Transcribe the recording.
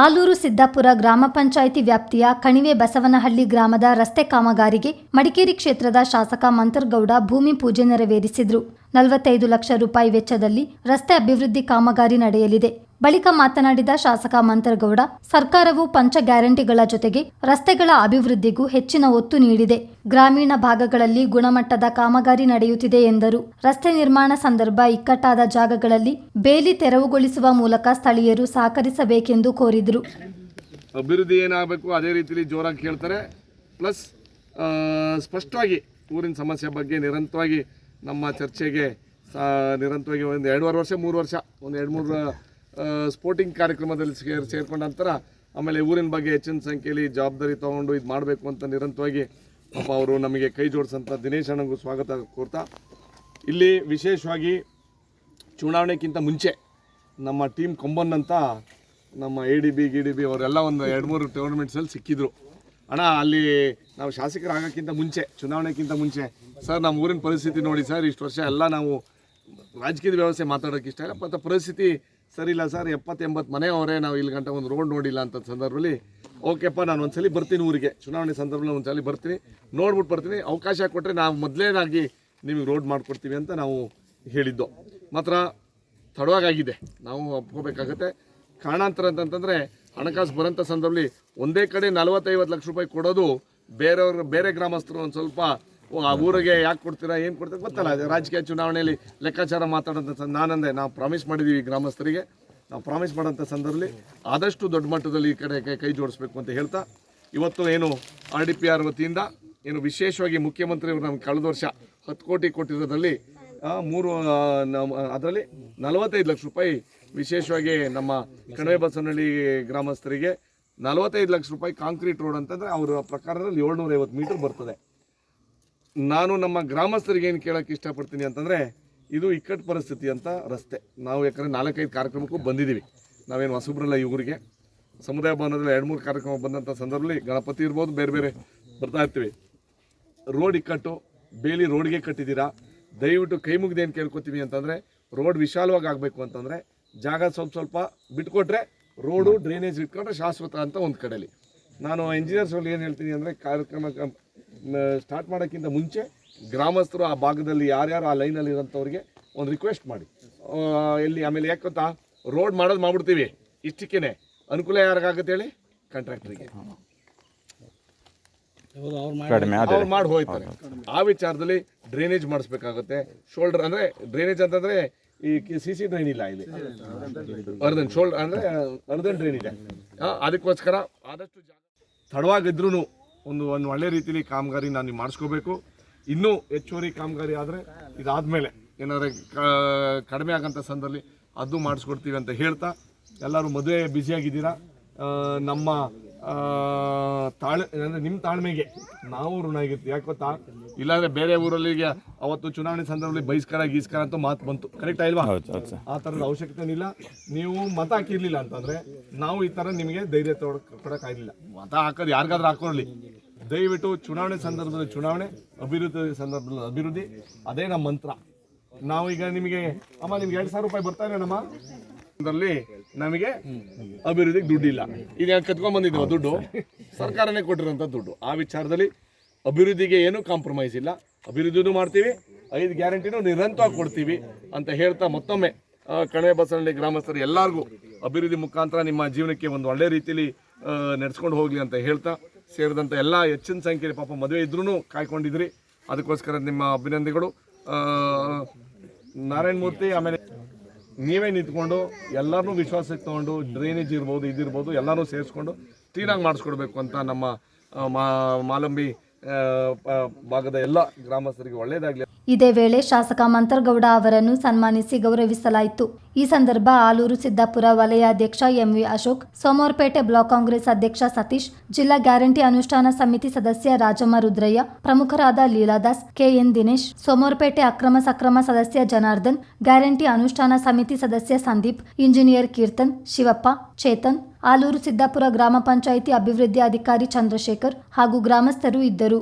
ಆಲೂರು ಸಿದ್ದಾಪುರ ಗ್ರಾಮ ಪಂಚಾಯಿತಿ ವ್ಯಾಪ್ತಿಯ ಕಣಿವೆ ಬಸವನಹಳ್ಳಿ ಗ್ರಾಮದ ರಸ್ತೆ ಕಾಮಗಾರಿಗೆ ಮಡಿಕೇರಿ ಕ್ಷೇತ್ರದ ಶಾಸಕ ಮಂತರ್ಗೌಡ ಭೂಮಿ ಪೂಜೆ ನೆರವೇರಿಸಿದರು. 45 ಲಕ್ಷ ರೂಪಾಯಿ ವೆಚ್ಚದಲ್ಲಿ ರಸ್ತೆ ಅಭಿವೃದ್ಧಿ ಕಾಮಗಾರಿ ನಡೆಯಲಿದೆ. ಬಳಿಕ ಮಾತನಾಡಿದ ಶಾಸಕ ಮಂತರ್ಗೌಡ, ಸರ್ಕಾರವು ಪಂಚ ಗ್ಯಾರಂಟಿಗಳ ಜೊತೆಗೆ ರಸ್ತೆಗಳ ಅಭಿವೃದ್ಧಿಗೂ ಹೆಚ್ಚಿನ ಒತ್ತು ನೀಡಿದೆ. ಗ್ರಾಮೀಣ ಭಾಗಗಳಲ್ಲಿ ಗುಣಮಟ್ಟದ ಕಾಮಗಾರಿ ನಡೆಯುತ್ತಿದೆ ಎಂದರು. ರಸ್ತೆ ನಿರ್ಮಾಣ ಸಂದರ್ಭ ಇಕ್ಕಟ್ಟಾದ ಜಾಗಗಳಲ್ಲಿ ಬೇಲಿ ತೆರವುಗೊಳಿಸುವ ಮೂಲಕ ಸ್ಥಳೀಯರು ಸಹಕರಿಸಬೇಕೆಂದು ಕೋರಿದರು. ಅಭಿವೃದ್ಧಿ ಏನಾಗಬೇಕು ಅದೇ ರೀತಿಯಲ್ಲಿ ಜೋರಾಗಿ ಕೇಳ್ತಾರೆ. ಪ್ಲಸ್ ಸ್ಪಷ್ಟವಾಗಿ ಊರಿನ ಸಮಸ್ಯೆ ಬಗ್ಗೆ ನಿರಂತರವಾಗಿ ನಮ್ಮ ಚರ್ಚೆಗೆ ನಿರಂತರವಾಗಿ ಒಂದು 2.5 ವರ್ಷ 3 ವರ್ಷ ಒಂದು 2-3 ಸ್ಪೋರ್ಟಿಂಗ್ ಕಾರ್ಯಕ್ರಮದಲ್ಲಿ ಸೇರ್ಕೊಂಡ ನಂತರ ಆಮೇಲೆ ಊರಿನ ಬಗ್ಗೆ ಹೆಚ್ಚಿನ ಸಂಖ್ಯೆಯಲ್ಲಿ ಜವಾಬ್ದಾರಿ ತೊಗೊಂಡು ಇದು ಮಾಡಬೇಕು ಅಂತ ನಿರಂತರವಾಗಿ ಪಾಪ ಅವರು ನಮಗೆ ಕೈ ಜೋಡಿಸಂಥ ದಿನೇಶ್ ಅಣ್ಣಗೂ ಸ್ವಾಗತ ಕೋರ್ತಾ, ಇಲ್ಲಿ ವಿಶೇಷವಾಗಿ ಚುನಾವಣೆಗಿಂತ ಮುಂಚೆ ನಮ್ಮ ಟೀಮ್ ಕೊಂಬನ್ನಂತ ನಮ್ಮ ADB ಅವರೆಲ್ಲ ಒಂದು 2-3 ಟೂರ್ನಮೆಂಟ್ಸಲ್ಲಿ ಸಿಕ್ಕಿದ್ರು. ಅಣ್ಣ ಅಲ್ಲಿ ನಾವು ಶಾಸಕರಾಗೋಕ್ಕಿಂತ ಮುಂಚೆ, ಚುನಾವಣೆಗಿಂತ ಮುಂಚೆ, ಸರ್ ನಮ್ಮ ಊರಿನ ಪರಿಸ್ಥಿತಿ ನೋಡಿ ಸರ್, ಇಷ್ಟು ವರ್ಷ ಎಲ್ಲ ನಾವು ರಾಜಕೀಯದ ವ್ಯವಸ್ಥೆ ಮಾತಾಡೋಕ್ಕೆ ಇಷ್ಟ ಇಲ್ಲ, ಮತ್ತು ಪರಿಸ್ಥಿತಿ ಸರಿ ಇಲ್ಲ ಸರ್, 70-80 ಮನೆ ಅವರೇ, ನಾವು ಇಲ್ಲಿ ಗಂಟ ಒಂದು ರೋಡ್ ನೋಡಿಲ್ಲ ಅಂತ ಸಂದರ್ಭದಲ್ಲಿ ಓಕೆಪ್ಪ ನಾನು ಒಂದ್ಸಲಿ ಬರ್ತೀನಿ ಊರಿಗೆ, ಚುನಾವಣೆ ಸಂದರ್ಭದಲ್ಲಿ ಒಂದ್ಸಲಿ ಬರ್ತೀನಿ, ನೋಡ್ಬಿಟ್ಟು ಬರ್ತೀನಿ, ಅವಕಾಶ ಕೊಟ್ಟರೆ ನಾವು ಮೊದಲೇನಾಗಿ ನಿಮಗೆ ರೋಡ್ ಮಾಡಿಕೊಡ್ತೀವಿ ಅಂತ ನಾವು ಹೇಳಿದ್ದು. ಮಾತ್ರ ತಡವಾಗಿದೆ, ನಾವು ಒಪ್ಕೋಬೇಕಾಗತ್ತೆ. ಕಾರಣಾಂತರ ಅಂತಂತಂದರೆ ಹಣಕಾಸು ಬರೋಂಥ ಸಂದರ್ಭದಲ್ಲಿ ಒಂದೇ ಕಡೆ 40-50 ಲಕ್ಷ ರೂಪಾಯಿ ಕೊಡೋದು, ಬೇರೆ ಗ್ರಾಮಸ್ಥರು ಒಂದು ಸ್ವಲ್ಪ ಆ ಊರಿಗೆ ಯಾಕೆ ಕೊಡ್ತೀರಾ ಏನು ಕೊಡ್ತೀರಾ ಗೊತ್ತಲ್ಲ, ರಾಜಕೀಯ ಚುನಾವಣೆಯಲ್ಲಿ ಲೆಕ್ಕಾಚಾರ ಮಾತಾಡೋಂಥ ನಾನಂದೆ ನಾವು ಪ್ರಾಮಿಸ್ ಮಾಡಿದ್ದೀವಿ ಗ್ರಾಮಸ್ಥರಿಗೆ, ನಾವು ಪ್ರಾಮಿಸ್ ಮಾಡೋಂಥ ಸಂದರ್ಭದಲ್ಲಿ ಆದಷ್ಟು ದೊಡ್ಡ ಮಟ್ಟದಲ್ಲಿ ಈ ಕಡೆ ಕೈ ಜೋಡಿಸ್ಬೇಕು ಅಂತ ಹೇಳ್ತಾ, ಇವತ್ತು ಏನು RDPR ವತಿಯಿಂದ ಏನು ವಿಶೇಷವಾಗಿ ಮುಖ್ಯಮಂತ್ರಿಯವರು ನಮ್ಗೆ ಕಳೆದ ವರ್ಷ 10 ಕೋಟಿ ಕೊಟ್ಟಿರೋದ್ರಲ್ಲಿ ಅದರಲ್ಲಿ 45 ಲಕ್ಷ ರೂಪಾಯಿ ವಿಶೇಷವಾಗಿ ನಮ್ಮ ಕಣಿವೆ ಬಸವನಹಳ್ಳಿ ಗ್ರಾಮಸ್ಥರಿಗೆ 45 ಲಕ್ಷ ರೂಪಾಯಿ ಕಾಂಕ್ರೀಟ್ ರೋಡ್ ಅಂತಂದರೆ ಅವರ ಪ್ರಕಾರದಲ್ಲಿ 750 ಮೀಟರ್ ಬರ್ತದೆ. ನಾನು ನಮ್ಮ ಗ್ರಾಮಸ್ಥರಿಗೆ ಏನು ಕೇಳೋಕ್ಕೆ ಇಷ್ಟಪಡ್ತೀನಿ ಅಂತಂದರೆ, ಇದು ಇಕ್ಕಟ್ಟು ಪರಿಸ್ಥಿತಿ ಅಂತ ರಸ್ತೆ, ನಾವು ಯಾಕಂದರೆ 4-5 ಕಾರ್ಯಕ್ರಮಕ್ಕೂ ಬಂದಿದ್ದೀವಿ, ನಾವೇನು ಹೊಸಬ್ರಲ್ಲ ಈ ಊರಿಗೆ. ಸಮುದಾಯ ಭವನದಲ್ಲಿ 2-3 ಕಾರ್ಯಕ್ರಮ ಬಂದಂಥ ಸಂದರ್ಭದಲ್ಲಿ ಗಣಪತಿ ಇರ್ಬೋದು, ಬೇರೆ ಬೇರೆ ಬರ್ತಾ ಇರ್ತೀವಿ. ರೋಡ್ ಇಕ್ಕಟ್ಟು, ಬೇಲಿ ರೋಡ್ಗೆ ಕಟ್ಟಿದ್ದೀರಾ, ದಯವಿಟ್ಟು ಕೈ ಮುಗಿದು ಏನು ಕೇಳ್ಕೊತೀವಿ ಅಂತಂದರೆ, ರೋಡ್ ವಿಶಾಲವಾಗಿ ಆಗಬೇಕು ಅಂತಂದರೆ ಜಾಗ ಸ್ವಲ್ಪ ಬಿಟ್ಕೊಟ್ರೆ ರೋಡು ಡ್ರೈನೇಜ್ ಇಟ್ಕೊಂಡ್ರೆ ಶಾಶ್ವತ ಅಂತ ಒಂದು ಕಡೆಯಲ್ಲಿ. ನಾನು ಇಂಜಿನಿಯರ್ಸಲ್ಲಿ ಏನು ಹೇಳ್ತೀನಿ ಅಂದರೆ, ಕಾರ್ಯಕ್ರಮ ಸ್ಟಾರ್ಟ್ ಮಾಡೋಕ್ಕಿಂತ ಮುಂಚೆ ಗ್ರಾಮಸ್ಥರು ಆ ಭಾಗದಲ್ಲಿ ಯಾರ್ಯಾರು ಆ ಲೈನಲ್ಲಿ ಇರೋಂಥವ್ರಿಗೆ ಒಂದು ರಿಕ್ವೆಸ್ಟ್ ಮಾಡಿ, ಎಲ್ಲಿ ಆಮೇಲೆ ಯಾಕೆ ಗೊತ್ತಾ, ರೋಡ್ ಮಾಡ್ಬಿಡ್ತೀವಿ, ಇಷ್ಟಕ್ಕೇ ಅನುಕೂಲ ಯಾರಿಗಾಗುತ್ತೆ ಹೇಳಿ, ಕಾಂಟ್ರಾಕ್ಟ್ರಿಗೆ ಅವ್ರು ಮಾಡಿ ಹೋಗ್ತಾರೆ. ಆ ವಿಚಾರದಲ್ಲಿ ಡ್ರೈನೇಜ್ ಮಾಡಿಸ್ಬೇಕಾಗುತ್ತೆ. ಶೋಲ್ಡರ್ ಅಂದರೆ ಡ್ರೈನೇಜ್ ಅಂತಂದರೆ ಈ CC ಡ್ರೈನ್ ಇಲ್ಲ ಇಲ್ಲಿ, ಅರ್ಧನ್ ಶೋಲ್ಡರ್ ಅಂದರೆ ಅರ್ಧನ್ ಡ್ರೈನ್ ಇದೆ. ಅದಕ್ಕೋಸ್ಕರ ಆದಷ್ಟು ತಡವಾಗಿದ್ರೂ ಒಂದು ಒಳ್ಳೆ ರೀತಿಯಲ್ಲಿ ಕಾಮಗಾರಿ ನಾನು ಮಾಡಿಸ್ಕೋಬೇಕು. ಇನ್ನೂ ಹೆಚ್ಚುವರಿ ಕಾಮಗಾರಿ ಆದರೆ ಇದಾದಮೇಲೆ ಏನಾದರೂ ಕಡಿಮೆ ಆಗೋಂಥ ಸಂದರ್ಭದಲ್ಲಿ ಅದು ಮಾಡಿಸ್ಕೊಡ್ತೀವಿ ಅಂತ ಹೇಳ್ತಾ, ಎಲ್ಲರೂ ಮದುವೆ ಬ್ಯುಸಿಯಾಗಿದ್ದೀರಾ, ನಮ್ಮ ಅಂದರೆ ನಿಮ್ಮ ತಾಳ್ಮೆಗೆ ನಾವು ಋಣ ಆಗಿರ್ತೀವಿ. ಯಾಕೆ ಗೊತ್ತಾ, ಇಲ್ಲಾಂದರೆ ಬೇರೆ ಊರಲ್ಲಿ ಅವತ್ತು ಚುನಾವಣೆ ಸಂದರ್ಭದಲ್ಲಿ ಬಹಿಷ್ಕಾರ ಅಂತ ಮಾತು ಬಂತು, ಕರೆಕ್ಟ್ ಇಲ್ವಾ? ಆ ಥರದ ಅವಶ್ಯಕತೆ ಇಲ್ಲ. ನೀವು ಮತ ಹಾಕಿರ್ಲಿಲ್ಲ ಅಂತಂದರೆ ನಾವು ಈ ಥರ ನಿಮಗೆ ಧೈರ್ಯ ಕೊಡೋಕ್ಕಾಗಲಿಲ್ಲ. ಮತ ಹಾಕೋದು ಯಾರಿಗಾದ್ರೂ ಹಾಕೊಳ್ಳಿ, ದಯವಿಟ್ಟು ಚುನಾವಣೆ ಸಂದರ್ಭದಲ್ಲಿ ಚುನಾವಣೆ, ಅಭಿವೃದ್ಧಿ ಸಂದರ್ಭದಲ್ಲಿ ಅಭಿವೃದ್ಧಿ, ಅದೇ ನಮ್ಮ ಮಂತ್ರ. ನಾವು ಈಗ ನಿಮಗೆ ನಿಮ್ಗೆ 2,000 ರೂಪಾಯಿ ಬರ್ತಾರೆ ನಮ್ಮ ನಮಗೆ ಅಭಿವೃದ್ಧಿಗೆ ದುಡ್ಡಿಲ್ಲ, ಈಗ ಕತ್ಕೊಂಡ್ಬಂದಿದ್ದೀವ ದುಡ್ಡು, ಸರ್ಕಾರನೇ ಕೊಟ್ಟಿರೋಂಥ ದುಡ್ಡು. ಆ ವಿಚಾರದಲ್ಲಿ ಅಭಿವೃದ್ಧಿಗೆ ಏನೂ ಕಾಂಪ್ರಮೈಸ್ ಇಲ್ಲ, ಅಭಿವೃದ್ಧಿನೂ ಮಾಡ್ತೀವಿ, 5 ಗ್ಯಾರಂಟಿನೂ ನಿರಂತರವಾಗಿ ಕೊಡ್ತೀವಿ ಅಂತ ಹೇಳ್ತಾ, ಮತ್ತೊಮ್ಮೆ ಕಣಿವೆ ಬಸವನಹಳ್ಳಿ ಗ್ರಾಮಸ್ಥರು ಎಲ್ಲರಿಗೂ ಅಭಿವೃದ್ಧಿ ಮುಖಾಂತರ ನಿಮ್ಮ ಜೀವನಕ್ಕೆ ಒಂದು ಒಳ್ಳೆ ರೀತಿಯಲ್ಲಿ ನಡೆಸ್ಕೊಂಡು ಹೋಗಲಿ ಅಂತ ಹೇಳ್ತಾ, ಸೇರಿದಂಥ ಎಲ್ಲ ಹೆಚ್ಚಿನ ಸಂಖ್ಯೆಯಲ್ಲಿ ಪಾಪ ಮದುವೆ ಇದ್ರೂ ಕಾಯ್ಕೊಂಡಿದ್ರಿ, ಅದಕ್ಕೋಸ್ಕರ ನಿಮ್ಮ ಅಭಿನಂದನೆಗಳು. ನಾರಾಯಣ ಮೂರ್ತಿ, ಆಮೇಲೆ ನೀವೇ ನಿಂತ್ಕೊಂಡು ಎಲ್ಲರನ್ನೂ ವಿಶ್ವಾಸಕ್ಕೆ ತೊಗೊಂಡು ಡ್ರೈನೇಜ್ ಇರ್ಬೋದು, ಇದಿರ್ಬೋದು, ಎಲ್ಲರೂ ಸೇರಿಸ್ಕೊಂಡು ಕ್ಲೀನಾಗಿ ಮಾಡಿಸ್ಕೊಡ್ಬೇಕು ಅಂತ ನಮ್ಮ ಮಾಲಂಬಿ ಭಾಗದ ಎಲ್ಲ ಗ್ರಾಮಸ್ಥರಿಗೆ ಒಳ್ಳೆಯದಾಗಲಿ. ಇದೇ ವೇಳೆ ಶಾಸಕ ಮಂತರ್ಗೌಡ ಅವರನ್ನು ಸನ್ಮಾನಿಸಿ ಗೌರವಿಸಲಾಯಿತು. ಈ ಸಂದರ್ಭ ಆಲೂರು ಸಿದ್ದಾಪುರ ವಲಯಾಧ್ಯಕ್ಷ MV ಅಶೋಕ್, ಸೋಮವಾರಪೇಟೆ ಬ್ಲಾಕ್ ಕಾಂಗ್ರೆಸ್ ಅಧ್ಯಕ್ಷ ಸತೀಶ್, ಜಿಲ್ಲಾ ಗ್ಯಾರಂಟಿ ಅನುಷ್ಠಾನ ಸಮಿತಿ ಸದಸ್ಯ ರಾಜಮ್ಮ ರುದ್ರಯ್ಯ, ಪ್ರಮುಖರಾದ ಲೀಲಾದಾಸ್, KN ದಿನೇಶ್, ಸೋಮವಾರಪೇಟೆ ಅಕ್ರಮ ಸಕ್ರಮ ಸದಸ್ಯ ಜನಾರ್ದನ್, ಗ್ಯಾರಂಟಿ ಅನುಷ್ಠಾನ ಸಮಿತಿ ಸದಸ್ಯ ಸಂದೀಪ್, ಇಂಜಿನಿಯರ್ ಕೀರ್ತನ್, ಶಿವಪ್ಪ, ಚೇತನ್, ಆಲೂರು ಸಿದ್ದಾಪುರ ಗ್ರಾಮ ಪಂಚಾಯಿತಿ ಅಭಿವೃದ್ಧಿ ಅಧಿಕಾರಿ ಚಂದ್ರಶೇಖರ್ ಹಾಗೂ ಗ್ರಾಮಸ್ಥರು ಇದ್ದರು.